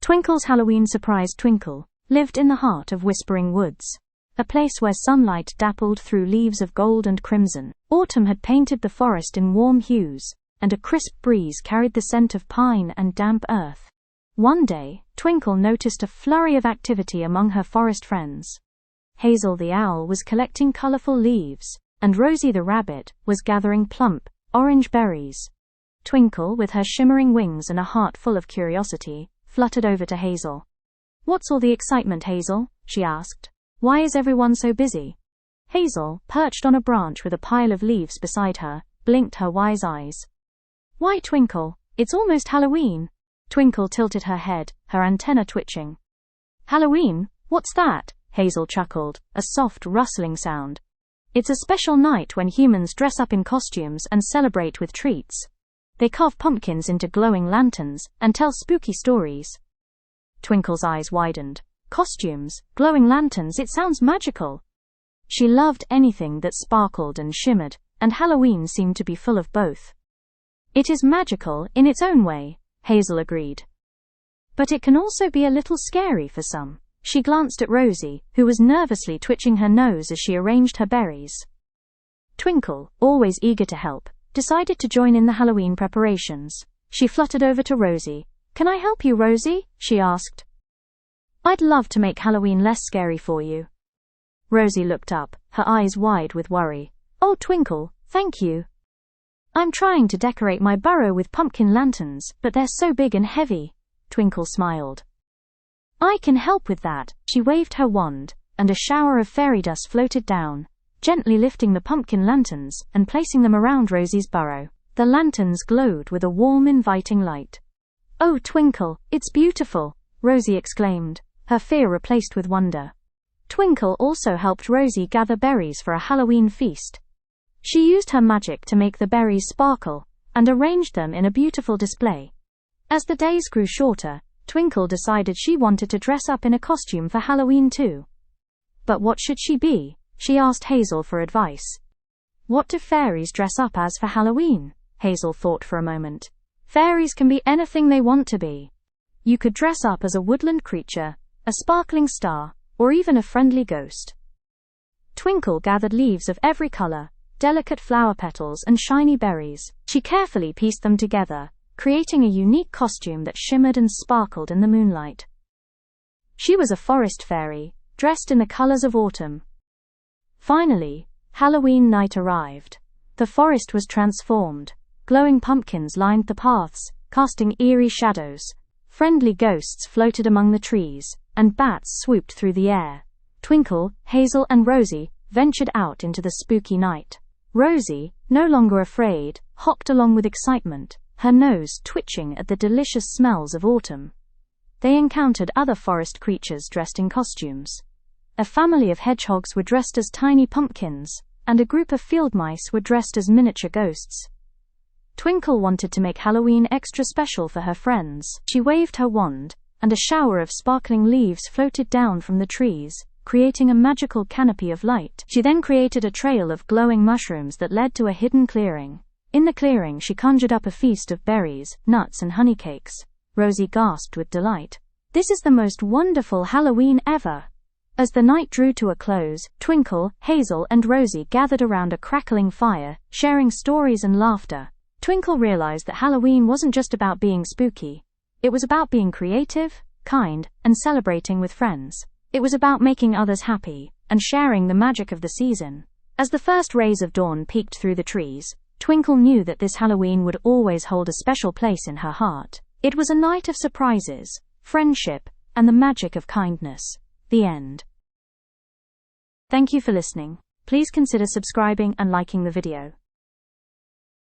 Twinkle's Halloween surprise. Twinkle lived in the heart of Whispering Woods, a place where sunlight dappled through leaves of gold and crimson. Autumn had painted the forest in warm hues, and a crisp breeze carried the scent of pine and damp earth. One day, Twinkle noticed a flurry of activity among her forest friends. Hazel the owl was collecting colorful leaves, and Rosie the rabbit was gathering plump, orange berries. Twinkle, with her shimmering wings and a heart full of curiosity, fluttered over to Hazel. "What's all the excitement, Hazel?" she asked. "Why is everyone so busy?" Hazel, perched on a branch with a pile of leaves beside her, blinked her wise eyes. "Why, Twinkle, it's almost Halloween." Twinkle tilted her head, her antenna twitching. "Halloween? What's that?" Hazel chuckled, a soft rustling sound. "It's a special night when humans dress up in costumes and celebrate with treats. They carve pumpkins into glowing lanterns and tell spooky stories." Twinkle's eyes widened. Costumes, glowing lanterns, it sounds magical. She loved anything that sparkled and shimmered, and Halloween seemed to be full of both. "It is magical in its own way," Hazel agreed. "But it can also be a little scary for some." She glanced at Rosie, who was nervously twitching her nose as she arranged her berries. Twinkle, always eager to help, decided to join in the Halloween preparations. She fluttered over to Rosie. "Can I help you, Rosie?" she asked. "I'd love to make Halloween less scary for you." Rosie looked up, her eyes wide with worry. "Oh, Twinkle, thank you. I'm trying to decorate my burrow with pumpkin lanterns, but they're so big and heavy." Twinkle smiled. "I can help with that." She waved her wand, and a shower of fairy dust floated down, gently lifting the pumpkin lanterns and placing them around Rosie's burrow. The lanterns glowed with a warm, inviting light. "Oh, Twinkle, it's beautiful!" Rosie exclaimed, her fear replaced with wonder. Twinkle also helped Rosie gather berries for a Halloween feast. She used her magic to make the berries sparkle, and arranged them in a beautiful display. As the days grew shorter, Twinkle decided she wanted to dress up in a costume for Halloween too. But what should she be? She asked Hazel for advice. "What do fairies dress up as for Halloween?" Hazel thought for a moment. "Fairies can be anything they want to be. You could dress up as a woodland creature, a sparkling star, or even a friendly ghost." Twinkle gathered leaves of every color, delicate flower petals, and shiny berries. She carefully pieced them together, creating a unique costume that shimmered and sparkled in the moonlight. She was a forest fairy, dressed in the colors of autumn. Finally, Halloween night arrived. The forest was transformed. Glowing pumpkins lined the paths, casting eerie shadows. Friendly ghosts floated among the trees, and bats swooped through the air. Twinkle, Hazel, and Rosie ventured out into the spooky night. Rosie, no longer afraid, hopped along with excitement, her nose twitching at the delicious smells of autumn. They encountered other forest creatures dressed in costumes. A family of hedgehogs were dressed as tiny pumpkins, and a group of field mice were dressed as miniature ghosts. Twinkle wanted to make Halloween extra special for her friends. She waved her wand, and a shower of sparkling leaves floated down from the trees, creating a magical canopy of light. She then created a trail of glowing mushrooms that led to a hidden clearing. In the clearing, she conjured up a feast of berries, nuts, and honey cakes. Rosie gasped with delight. "This is the most wonderful Halloween ever!" As the night drew to a close, Twinkle, Hazel, and Rosie gathered around a crackling fire, sharing stories and laughter. Twinkle realized that Halloween wasn't just about being spooky. It was about being creative, kind, and celebrating with friends. It was about making others happy, and sharing the magic of the season. As the first rays of dawn peeked through the trees, Twinkle knew that this Halloween would always hold a special place in her heart. It was a night of surprises, friendship, and the magic of kindness. The end. Thank you for listening. Please consider subscribing and liking the video.